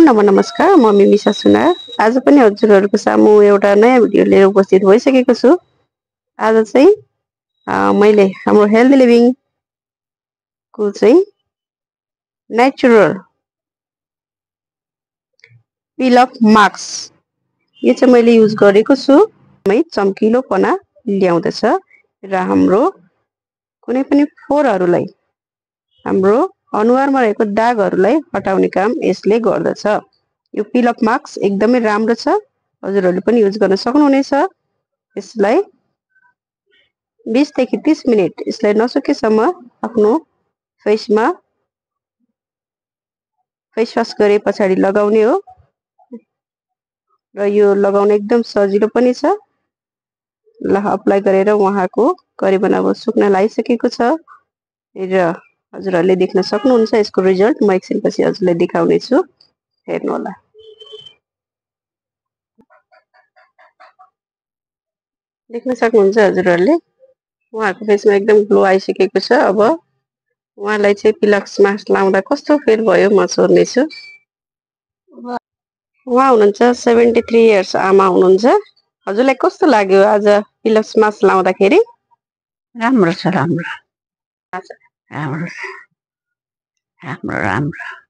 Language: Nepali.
नमस्कार, म मिमिसा सुनार। आज पनि हजुरहरूको सामु एउटा नयाँ भिडियो लिएर उपस्थित भइसकेको छु। आज चाहिँ मैले हाम्रो हेल्दी लिभिङ को चाहिँ नेचुरल पिल अफ मास्क यो चाहिँ मैले युज गरेको छु। चम्किलोपना ल्याउँदछ र हाम्रो कुनै पनि फोहोरहरूलाई, हाम्रो अनुहारमा रहेको दागहरूलाई हटाउने काम यसले गर्दछ। यो पिल अफ मास्क एकदमै राम्रो छ, हजुरहरूले पनि युज गर्न सक्नुहुनेछ। यसलाई 20 देखि 30 मिनेट यसलाई नसुकेसम्म आफ्नो फेसमा फेस वास गरे पछाडि लगाउने हो र यो लगाउन एकदम सजिलो पनि छ। ल अप्लाई गरेर उहाँको करिबन अब सुक्न लागिसकेको छ र हजुरहरूले देख्न सक्नुहुन्छ यसको रिजल्ट। म एकछिनपछि हजुरलाई देखाउने छु, हेर्नु होला। देख्न सक्नुहुन्छ हजुरहरूले उहाँको फेसमा एकदम ग्लो आइसकेको छ। अब उहाँलाई चाहिँ पिलक्स मास्क लाउँदा कस्तो फिल भयो म सोध्नेछु। उहाँ हुनुहुन्छ 73 इयर्स आमा हुनुहुन्छ। हजुरलाई कस्तो लाग्यो आज पिलक्स मास्क लाउँदाखेरि? राम्रो छ, राम्रो राम्रो राम्रो राम्रो।